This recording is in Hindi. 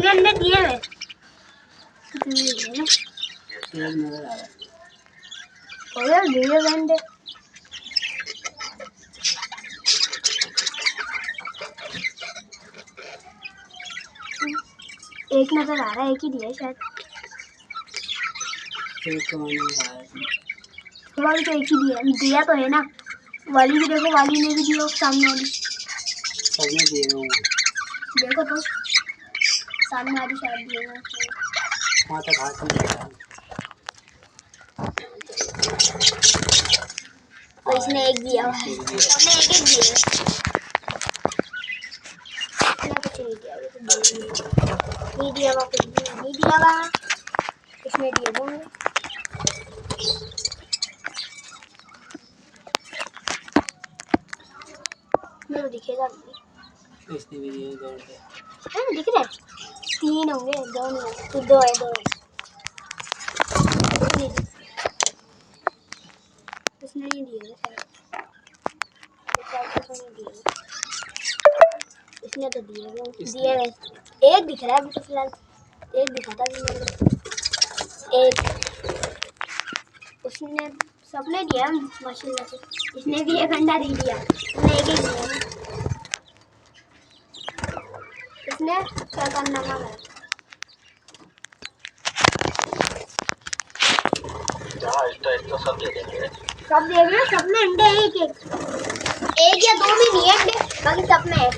के अंदर दिए हुए नजर आ रहा है। और दिए बंदे एक नजर आ रहा है, एक ही दिया शायद। एक तो नहीं आ रहा है। वाली तो एक ही दिया तो है ना। वाली भी देखो, वाली ने भी दिया, सामने वाली सबने दिए होंगे। देखो तो सामने वाली शायद दिए हैं। वहाँ तक हाथ नहीं लगा। तो इसने एक दिया हुआ है, सबने एक एक दिया है। इसने कुछ नहीं दिया, ये तो नहीं दिया हुआ, कुछ भी नहीं दिया हुआ। इसने दिए होंगे। मेरे को दिखेगा नहीं। इसने भी दिए दौड़ के। हाँ दिख रहे हैं, 3 होंगे, 2 नहीं होंगे, तो 2 है, 2 है। इसने नहीं दिए शायद, नहीं दिए। इसने तो दिए दिए। एक दिख रहा है अभी तो फिलहाल, एक दिखा था अभी मेरे को। एक उसने सबने दिया माशाल्लाह से। इसने भी एक अंडा दे दिया, इसने एक ही दिया। इसने क्या करना है, सब दे देंगे, सबने अंडे एक एक या 2 में नहीं है अंडे, बाकी सब में है।